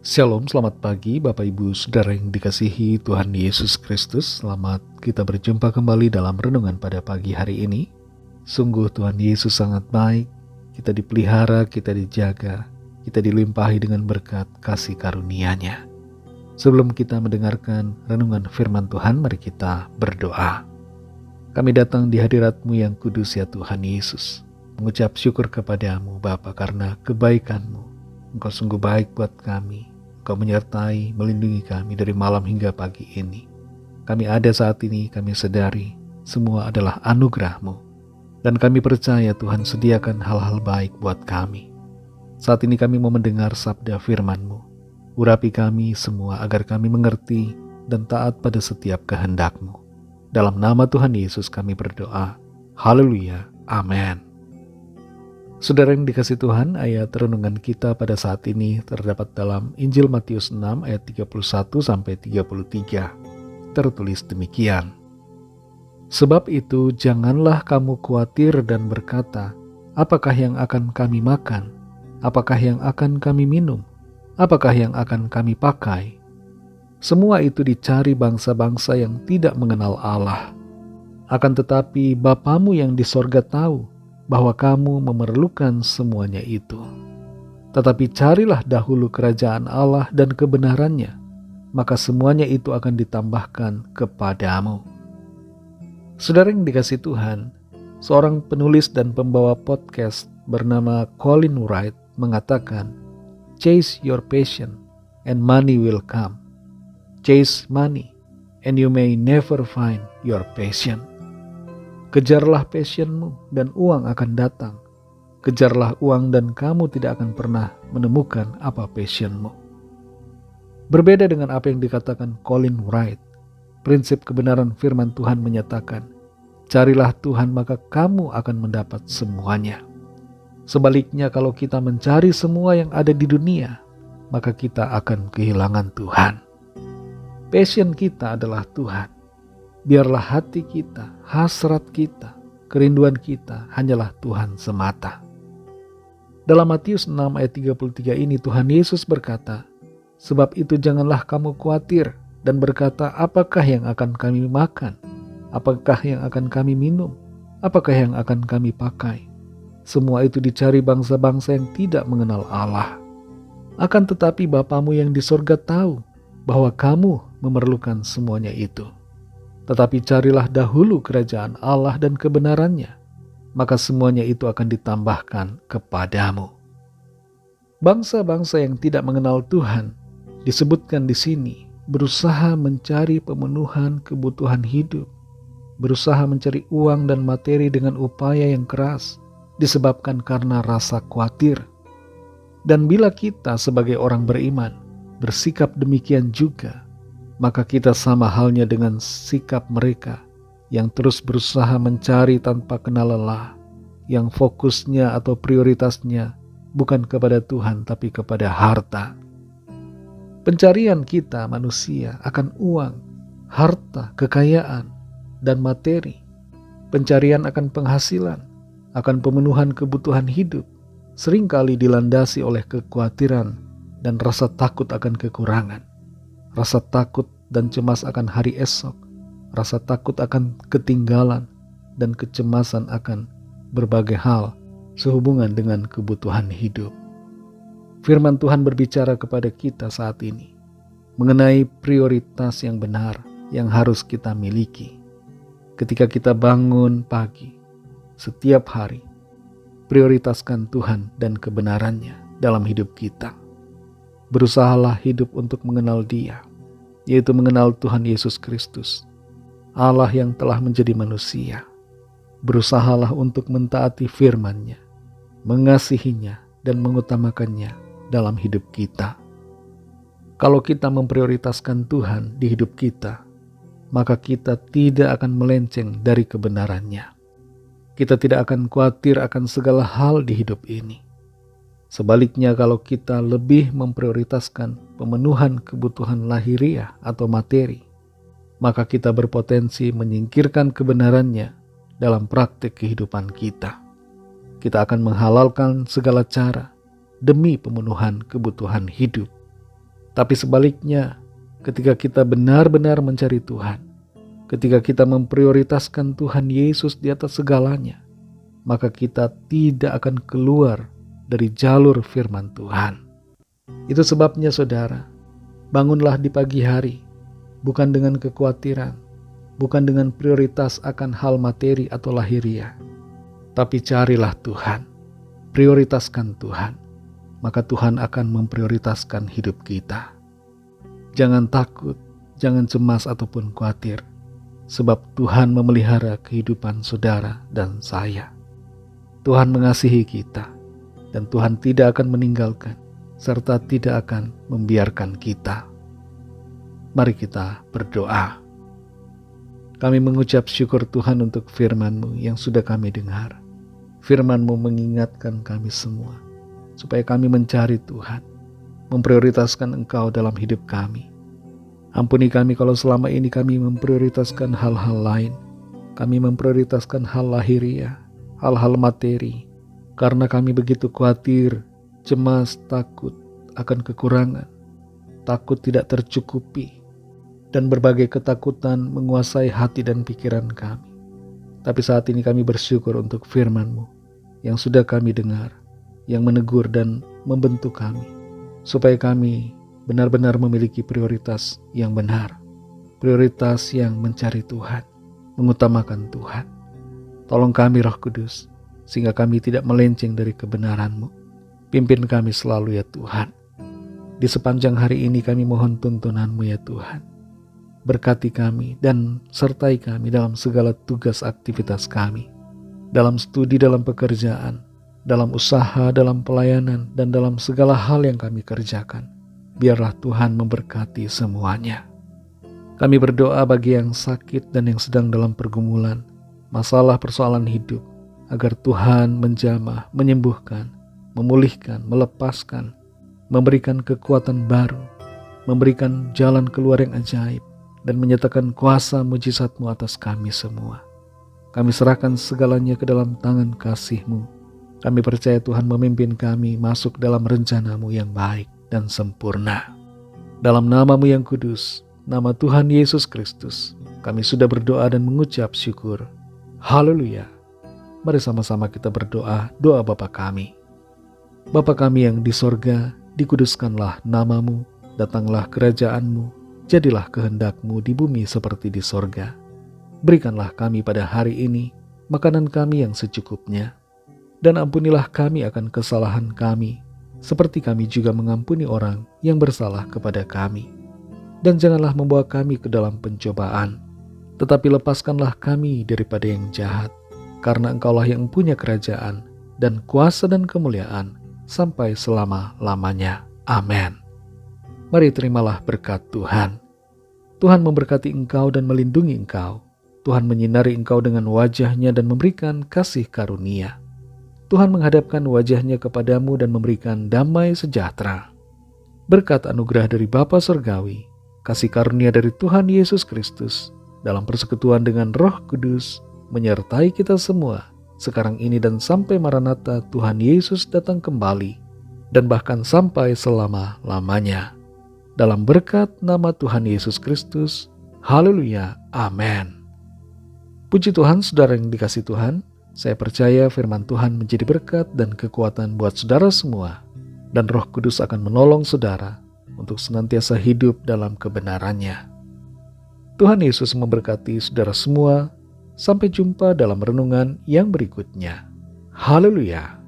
Shalom, selamat pagi Bapak Ibu Saudara yang dikasihi Tuhan Yesus Kristus. Selamat kita berjumpa kembali dalam renungan pada pagi hari ini. Sungguh Tuhan Yesus sangat baik, kita dipelihara, kita dijaga, kita dilimpahi dengan berkat kasih karunia-Nya. Sebelum kita mendengarkan renungan firman Tuhan, mari kita berdoa. Kami datang di hadirat-Mu yang kudus ya Tuhan Yesus, mengucap syukur kepadamu Bapa karena kebaikan-Mu. Engkau sungguh baik buat kami. Engkau menyertai, melindungi kami dari malam hingga pagi ini. Kami ada saat ini, kami sadari semua adalah anugerah-Mu. Dan kami percaya Tuhan sediakan hal-hal baik buat kami. Saat ini kami mau mendengar sabda firman-Mu. Urapi kami semua agar kami mengerti dan taat pada setiap kehendak-Mu. Dalam nama Tuhan Yesus kami berdoa. Haleluya. Amin. Saudara yang dikasih Tuhan, ayat renungan kita pada saat ini terdapat dalam Injil Matius 6 ayat 31-33. Tertulis demikian. Sebab itu janganlah kamu khawatir dan berkata, apakah yang akan kami makan? Apakah yang akan kami minum? Apakah yang akan kami pakai? Semua itu dicari bangsa-bangsa yang tidak mengenal Allah. Akan tetapi Bapamu yang di sorga tahu bahwa kamu memerlukan semuanya itu. Tetapi carilah dahulu kerajaan Allah dan kebenarannya, maka semuanya itu akan ditambahkan kepadamu. Saudara yang dikasih Tuhan, seorang penulis dan pembawa podcast bernama Colin Wright mengatakan, "Chase your passion and money will come. Chase money and you may never find your passion." Kejarlah passionmu dan uang akan datang. Kejarlah uang dan kamu tidak akan pernah menemukan apa passionmu. Berbeda dengan apa yang dikatakan Colin Wright, prinsip kebenaran firman Tuhan menyatakan, carilah Tuhan maka kamu akan mendapat semuanya. Sebaliknya kalau kita mencari semua yang ada di dunia, maka kita akan kehilangan Tuhan. Passion kita adalah Tuhan. Biarlah hati kita, hasrat kita, kerinduan kita hanyalah Tuhan semata. Dalam Matius 6 ayat 33 ini Tuhan Yesus berkata, sebab itu janganlah kamu khawatir dan berkata, apakah yang akan kami makan? Apakah yang akan kami minum? Apakah yang akan kami pakai? Semua itu dicari bangsa-bangsa yang tidak mengenal Allah. Akan tetapi Bapamu yang di sorga tahu bahwa kamu memerlukan semuanya itu. Tetapi carilah dahulu kerajaan Allah dan kebenarannya, maka semuanya itu akan ditambahkan kepadamu. Bangsa-bangsa yang tidak mengenal Tuhan disebutkan di sini berusaha mencari pemenuhan kebutuhan hidup, berusaha mencari uang dan materi dengan upaya yang keras, disebabkan karena rasa khawatir. Dan bila kita sebagai orang beriman bersikap demikian juga, maka kita sama halnya dengan sikap mereka yang terus berusaha mencari tanpa kenal lelah, yang fokusnya atau prioritasnya bukan kepada Tuhan tapi kepada harta. Pencarian kita manusia akan uang, harta, kekayaan, dan materi. Pencarian akan penghasilan, akan pemenuhan kebutuhan hidup, seringkali dilandasi oleh kekhawatiran dan rasa takut akan kekurangan. Rasa takut dan cemas akan hari esok, rasa takut akan ketinggalan, dan kecemasan akan berbagai hal sehubungan dengan kebutuhan hidup. Firman Tuhan berbicara kepada kita saat ini mengenai prioritas yang benar yang harus kita miliki. Ketika kita bangun pagi, setiap hari, prioritaskan Tuhan dan kebenarannya dalam hidup kita. Berusahalah hidup untuk mengenal Dia, yaitu mengenal Tuhan Yesus Kristus, Allah yang telah menjadi manusia. Berusahalah untuk mentaati firman-Nya, mengasihinya dan mengutamakannya dalam hidup kita. Kalau kita memprioritaskan Tuhan di hidup kita, maka kita tidak akan melenceng dari kebenaran-Nya. Kita tidak akan khawatir akan segala hal di hidup ini. Sebaliknya kalau kita lebih memprioritaskan pemenuhan kebutuhan lahiriah atau materi, maka kita berpotensi menyingkirkan kebenarannya dalam praktik kehidupan kita. Kita akan menghalalkan segala cara demi pemenuhan kebutuhan hidup. Tapi sebaliknya, ketika kita benar-benar mencari Tuhan, ketika kita memprioritaskan Tuhan Yesus di atas segalanya, maka kita tidak akan keluar dari jalur firman Tuhan. Itu sebabnya saudara, bangunlah di pagi hari, bukan dengan kekhawatiran, bukan dengan prioritas akan hal materi atau lahiriah, tapi carilah Tuhan, prioritaskan Tuhan, maka Tuhan akan memprioritaskan hidup kita. Jangan takut, jangan cemas ataupun khawatir, sebab Tuhan memelihara kehidupan saudara dan saya. Tuhan mengasihi kita, dan Tuhan tidak akan meninggalkan, serta tidak akan membiarkan kita. Mari kita berdoa. Kami mengucap syukur Tuhan untuk firman-Mu yang sudah kami dengar. Firman-Mu mengingatkan kami semua, supaya kami mencari Tuhan, memprioritaskan Engkau dalam hidup kami. Ampuni kami kalau selama ini kami memprioritaskan hal-hal lain. Kami memprioritaskan hal lahiriah, hal-hal materi, karena kami begitu khawatir, cemas, takut akan kekurangan, takut tidak tercukupi, dan berbagai ketakutan menguasai hati dan pikiran kami. Tapi saat ini kami bersyukur untuk firman-Mu yang sudah kami dengar, yang menegur dan membentuk kami, supaya kami benar-benar memiliki prioritas yang benar, prioritas yang mencari Tuhan, mengutamakan Tuhan. Tolong kami Roh Kudus, sehingga kami tidak melenceng dari kebenaran-Mu. Pimpin kami selalu ya Tuhan. Di sepanjang hari ini kami mohon tuntunan-Mu ya Tuhan. Berkati kami dan sertai kami dalam segala tugas aktivitas kami, dalam studi, dalam pekerjaan, dalam usaha, dalam pelayanan, dan dalam segala hal yang kami kerjakan. Biarlah Tuhan memberkati semuanya. Kami berdoa bagi yang sakit dan yang sedang dalam pergumulan, masalah persoalan hidup, agar Tuhan menjamah, menyembuhkan, memulihkan, melepaskan, memberikan kekuatan baru, memberikan jalan keluar yang ajaib, dan menyatakan kuasa mujizat-Mu atas kami semua. Kami serahkan segalanya ke dalam tangan kasih-Mu. Kami percaya Tuhan memimpin kami masuk dalam rencana-Mu yang baik dan sempurna. Dalam nama-Mu yang kudus, nama Tuhan Yesus Kristus, kami sudah berdoa dan mengucap syukur. Haleluya. Mari sama-sama kita berdoa, doa Bapa kami. Bapa kami yang di sorga, dikuduskanlah nama-Mu, datanglah kerajaan-Mu, jadilah kehendak-Mu di bumi seperti di sorga. Berikanlah kami pada hari ini makanan kami yang secukupnya, dan ampunilah kami akan kesalahan kami, seperti kami juga mengampuni orang yang bersalah kepada kami. Dan janganlah membawa kami ke dalam pencobaan, tetapi lepaskanlah kami daripada yang jahat, karena Engkaulah yang punya kerajaan, dan kuasa dan kemuliaan, sampai selama-lamanya. Amin. Mari terimalah berkat Tuhan. Tuhan memberkati engkau dan melindungi engkau. Tuhan menyinari engkau dengan wajah-Nya dan memberikan kasih karunia. Tuhan menghadapkan wajah-Nya kepadamu dan memberikan damai sejahtera. Berkat anugerah dari Bapa Surgawi, kasih karunia dari Tuhan Yesus Kristus, dalam persekutuan dengan Roh Kudus, menyertai kita semua, sekarang ini dan sampai Maranatha Tuhan Yesus datang kembali, dan bahkan sampai selama-lamanya. Dalam berkat nama Tuhan Yesus Kristus, haleluya, amin. Puji Tuhan, saudara yang dikasihi Tuhan, saya percaya firman Tuhan menjadi berkat dan kekuatan buat saudara semua, dan Roh Kudus akan menolong saudara untuk senantiasa hidup dalam kebenarannya. Tuhan Yesus memberkati saudara semua. Sampai jumpa dalam renungan yang berikutnya. Haleluya.